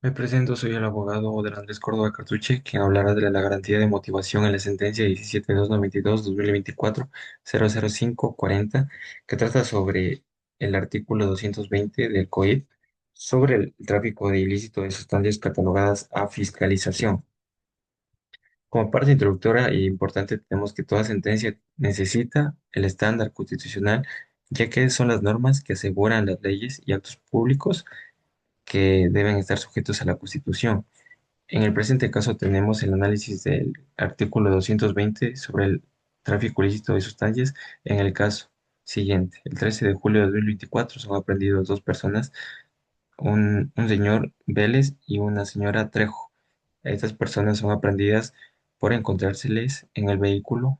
Me presento, soy el abogado de Andrés Córdoba Cartuche, quien hablará de la garantía de motivación en la sentencia 17.292/2024-00540, que trata sobre el artículo 220 del COIP sobre el tráfico de ilícito de sustancias catalogadas a fiscalización. Como parte introductoria e importante, tenemos que toda sentencia necesita el estándar constitucional, ya que son las normas que aseguran las leyes y actos públicos que deben estar sujetos a la Constitución. En el presente caso tenemos el análisis del artículo 220 sobre el tráfico ilícito de sustancias. En el caso siguiente, el 13 de julio de 2024 son aprehendidas dos personas, un señor Vélez y una señora Trejo. Estas personas son aprehendidas por encontrárseles en el vehículo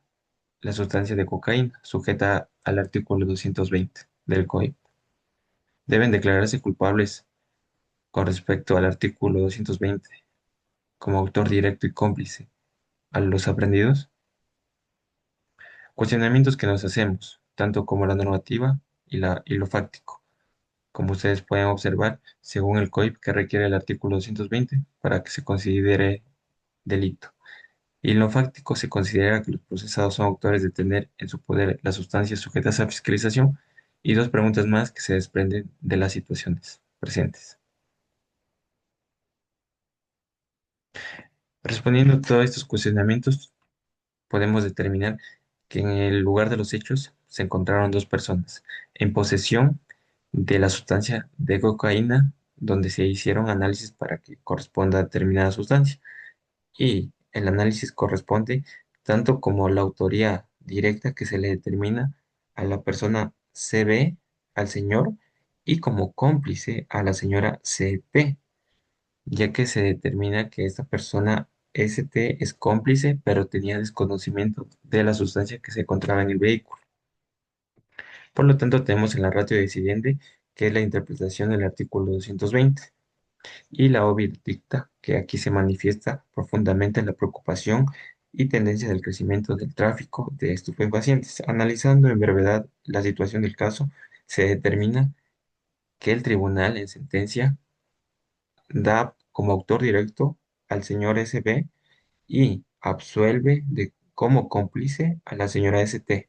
la sustancia de cocaína, sujeta al artículo 220 del COIP. Deben declararse culpables con respecto al artículo 220 como autor directo y cómplice a los aprendidos. Cuestionamientos que nos hacemos, tanto como la normativa y lo fáctico, como ustedes pueden observar, según el COIP que requiere el artículo 220 para que se considere delito. Y en lo fáctico se considera que los procesados son autores de tener en su poder las sustancias sujetas a fiscalización y dos preguntas más que se desprenden de las situaciones presentes. Respondiendo a todos estos cuestionamientos, podemos determinar que en el lugar de los hechos se encontraron dos personas en posesión de la sustancia de cocaína, donde se hicieron análisis para que corresponda a determinada sustancia. Y el análisis corresponde tanto como la autoría directa que se le determina a la persona CB, al señor, y como cómplice a la señora CP, ya que se determina que esta persona ST es cómplice, pero tenía desconocimiento de la sustancia que se encontraba en el vehículo. Por lo tanto, tenemos en la ratio decidente, que es la interpretación del artículo 220, y la obvia dicta, que aquí se manifiesta profundamente la preocupación y tendencia del crecimiento del tráfico de estupefacientes. Analizando en brevedad la situación del caso, se determina que el tribunal en sentencia da como autor directo al señor SB y absuelve de como cómplice a la señora ST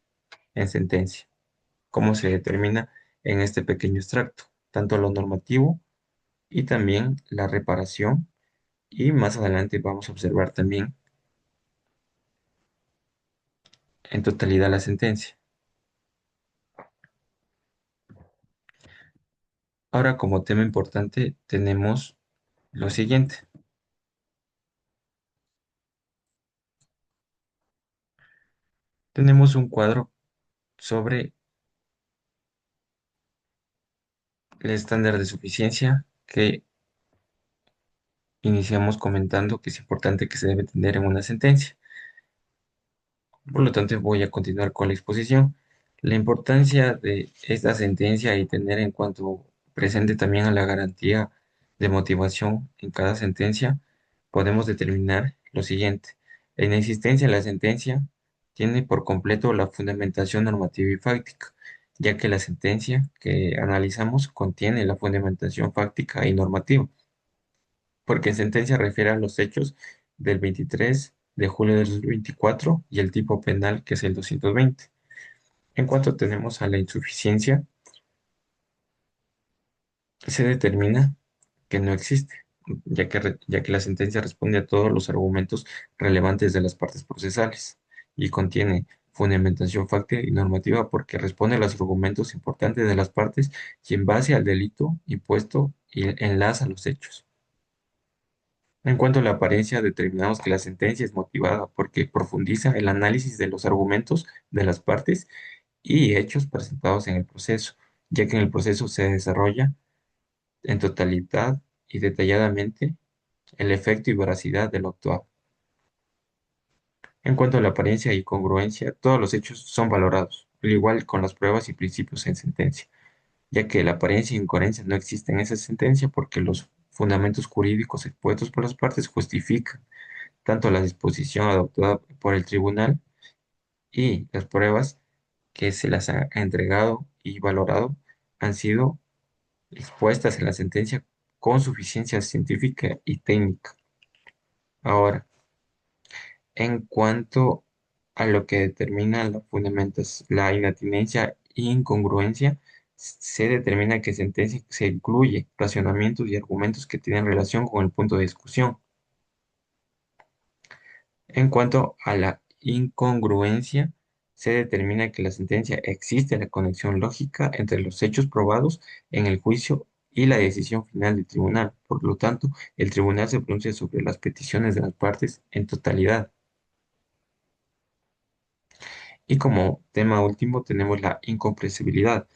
en sentencia, como se determina en este pequeño extracto, tanto lo normativo y también la reparación, y más adelante vamos a observar también en totalidad la sentencia. Ahora, como tema importante, tenemos lo siguiente. Tenemos un cuadro sobre el estándar de suficiencia que iniciamos comentando que es importante que se debe tener en una sentencia. Por lo tanto, voy a continuar con la exposición. La importancia de esta sentencia y tener en cuanto presente también a la garantía de motivación en cada sentencia, podemos determinar lo siguiente. La inexistencia de la sentencia tiene por completo la fundamentación normativa y fáctica, ya que la sentencia que analizamos contiene la fundamentación fáctica y normativa, porque en sentencia refiere a los hechos del 23 de julio del 2024 y el tipo penal que es el 220. En cuanto tenemos a la insuficiencia, se determina que no existe, ya que la sentencia responde a todos los argumentos relevantes de las partes procesales y contiene fundamentación fáctica y normativa porque responde a los argumentos importantes de las partes y en base al delito impuesto y enlaza los hechos. En cuanto a la apariencia, determinamos que la sentencia es motivada porque profundiza el análisis de los argumentos de las partes y hechos presentados en el proceso, ya que en el proceso se desarrolla en totalidad y detalladamente el efecto y veracidad de lo actuado. En cuanto a la apariencia y congruencia, todos los hechos son valorados, al igual con las pruebas y principios en sentencia, ya que la apariencia e incoherencia no existen en esa sentencia porque los fundamentos jurídicos expuestos por las partes justifican tanto la disposición adoptada por el tribunal y las pruebas que se las ha entregado y valorado han sido expuestas en la sentencia con suficiencia científica y técnica. Ahora, en cuanto a lo que determina la inatinencia e incongruencia, se determina que sentencia se incluye racionamientos y argumentos que tienen relación con el punto de discusión. En cuanto a la incongruencia, se determina que la sentencia existe la conexión lógica entre los hechos probados en el juicio y la decisión final del tribunal. Por lo tanto, el tribunal se pronuncia sobre las peticiones de las partes en totalidad. Y como tema último tenemos la incompresibilidad.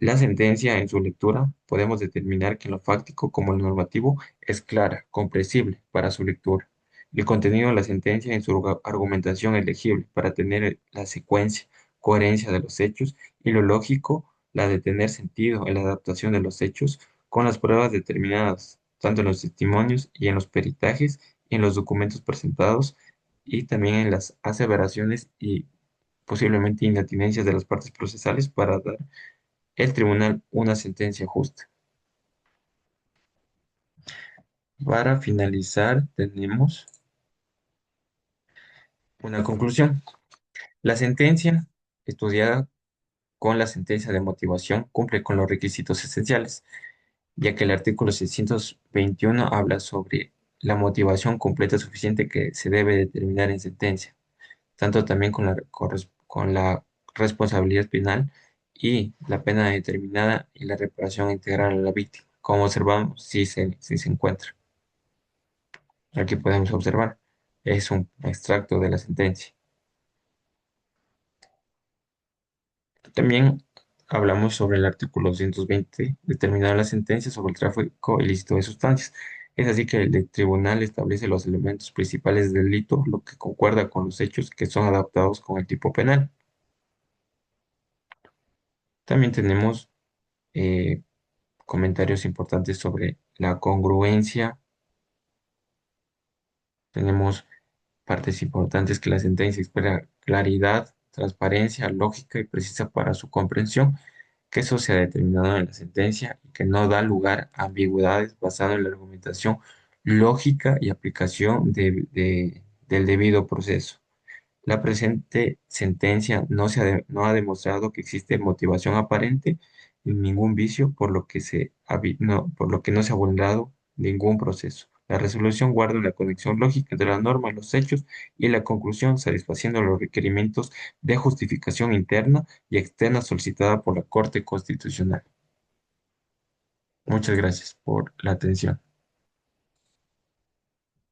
La sentencia en su lectura podemos determinar que en lo fáctico como en lo normativo es clara, comprensible para su lectura. El contenido de la sentencia en su argumentación es legible para tener la secuencia, coherencia de los hechos y lo lógico, la de tener sentido en la adaptación de los hechos con las pruebas determinadas, tanto en los testimonios y en los peritajes y en los documentos presentados y también en las aseveraciones y posiblemente inatinencias de las partes procesales para dar el tribunal una sentencia justa. Para finalizar, tenemos una conclusión. La sentencia estudiada con la sentencia de motivación cumple con los requisitos esenciales, ya que el artículo 621 habla sobre la motivación completa suficiente que se debe determinar en sentencia, tanto también con la responsabilidad penal y la pena determinada y la reparación integral a la víctima. Como observamos, sí se encuentra. Aquí podemos observar, es un extracto de la sentencia. También hablamos sobre el artículo 220, determinar la sentencia sobre el tráfico ilícito de sustancias. Es así que el tribunal establece los elementos principales del delito, lo que concuerda con los hechos que son adaptados con el tipo penal. También tenemos eh, comentarios importantes sobre la congruencia. Tenemos partes importantes que la sentencia espera claridad, transparencia, lógica y precisa para su comprensión, que eso se ha determinado en la sentencia y que no da lugar a ambigüedades basado en la argumentación lógica y aplicación del debido proceso. La presente sentencia no ha demostrado que existe motivación aparente ni ningún vicio, por lo que no se ha vulnerado ningún proceso. La resolución guarda una conexión lógica entre la norma, los hechos y la conclusión, satisfaciendo los requerimientos de justificación interna y externa solicitada por la Corte Constitucional. Muchas gracias por la atención.